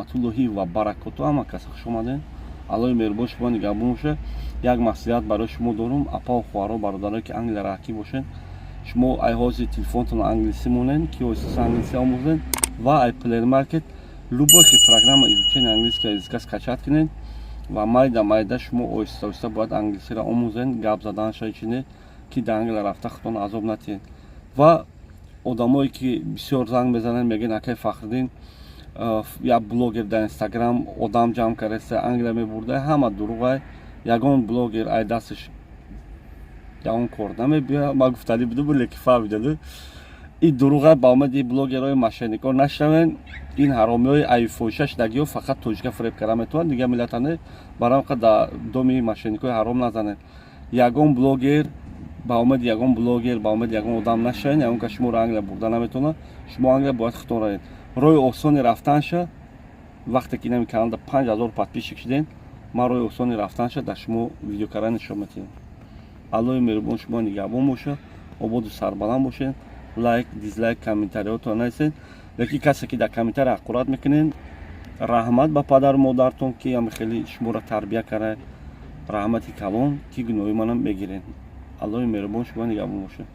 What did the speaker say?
раҳматуллоҳи ва баракоту ҳама кас хуш омаден. Аллоҳи меҳрубон шумо нигаҳбон боша. Як маслиҳат барои шумо дорум, апа ва хуҳаро бародаре ки Англия рақиб бошен. Шумо ай ҳози телефонтон англиси монен ки оиста англиси омӯзен ва ай Play Market любой хел программа изучения английского языка скачат кинен ва майда шумо оиста бояд англисиро омӯзен, гап заданша чине ки дар Англия рафта худтон азоб натиҳед. Ва одамое ки бисёр занг мезананд мегӯянд акай Фахриддин як блогер дар Инстаграм одам ҷамъ кардаста Англия мебурда, ҳама дурӯғ. Ягон блогер ай дасташ ягон кор намебиёяд. Ман гуфтанӣ будум леки фаҳмидаду ин дурӯғ. Ба омади блогерҳои мошеннико нашавен. Ин ҳаромиҳои айфоҳиша шудагиҳо фақат тоҷика фиреб карда метавонанд, дига миллата не барои дар доми мошенникои ҳаром назанед. Ягон блогер ба омади ягон блогер ба омади ягон одам нашавен, ягон кас шуморо Англия бурда наметавонад. Шумо Англия бояд худтон равед. Роҳи осони рафтанша вақте ки нами каналда 5000 подписчик шуден, ман роҳи осони рафтанша дар шумо видеокара нишон метиҳам. Аллоҳи меҳрубон шумо нигаҳбон боша, ободу сарбаланд бошед. Лайк, дизлайк, комментариётон нависед. Леки касе ки дар комментари ҳақорат мекунед, раҳмат ба падару модаратон ки ҳам хеле шуморо тарбия карда, раҳмати калон ки гуноҳи манам мегиред. Аллоҳи меҳрубон шумо нигаҳбон бошед.